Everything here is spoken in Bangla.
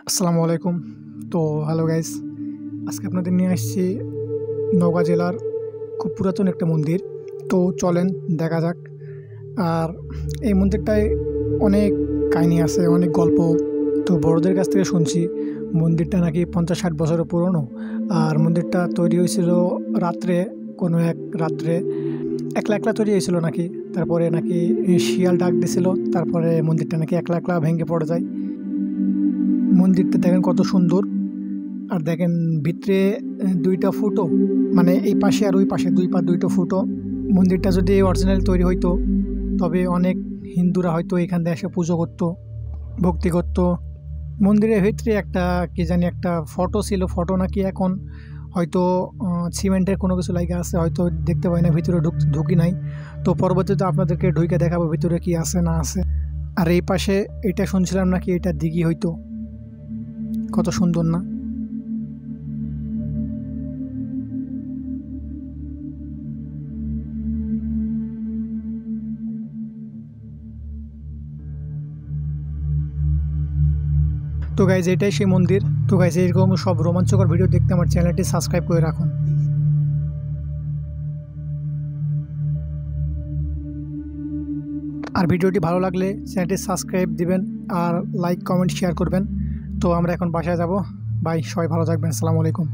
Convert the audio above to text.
আসসালামু আলাইকুম। তো হ্যালো গাইস, আজকে আপনাদের নিয়ে আসছি নওগাঁ জেলার খুব পুরাতন একটা মন্দির। তো চলেন দেখা যাক। আর এই মন্দিরটায় অনেক কাহিনী আছে, অনেক গল্প। তো বড়দের কাছ থেকে শুনছি মন্দিরটা নাকি 50-60 বছরের পুরনো। আর মন্দিরটা তৈরি হয়েছিল রাত্রে, কোনো এক রাত্রে একলা একলা তৈরি হয়েছিল নাকি। তারপরে নাকি শিয়াল ডাক দিছিল, তারপরে মন্দিরটা নাকি একলা একলা ভেঙে পড়ে যায়। মন্দিরটা দেখেন কত সুন্দর। আর দেখেন ভিতরে দুইটা ফুটো, মানে এই পাশে আর ওই পাশে দুই পা দুইটা ফুটো। মন্দিরটা যদি অরিজিনাল তৈরি হইতো তবে অনেক হিন্দুরা হয়তো এখান থেকে এসে পুজো করতো, ভক্তি করতো। মন্দিরের ভিতরে একটা কি জানি একটা ফটো ছিল, ফটো নাকি এখন হয়তো সিমেন্টের কোনো কিছু লাগা আছে, হয়তো দেখতে পাই না, ভিতরে ঢুকি নাই। তো পরবর্তীতে আপনাদেরকে ঢুকে দেখাবো ভিতরে কি আছে না আছে। আর এই পাশে এটা শুনছিলাম নাকি এটা দিঘি হইতো। কত সুন্দর না? তো গাইজ এটাই সেই মন্দির। তো গাইজ এরকম সব রোমাঞ্চকর ভিডিও দেখতে আমার চ্যানেলটি সাবস্ক্রাইব করে রাখুন। আর ভিডিওটি ভালো লাগলে চ্যানেলটি সাবস্ক্রাইব দিবেন, আর লাইক কমেন্ট শেয়ার করবেন। তো আমরা এখন বাসায় যাব। বাই, সবাই ভালো থাকবেন। আসসালামু আলাইকুম।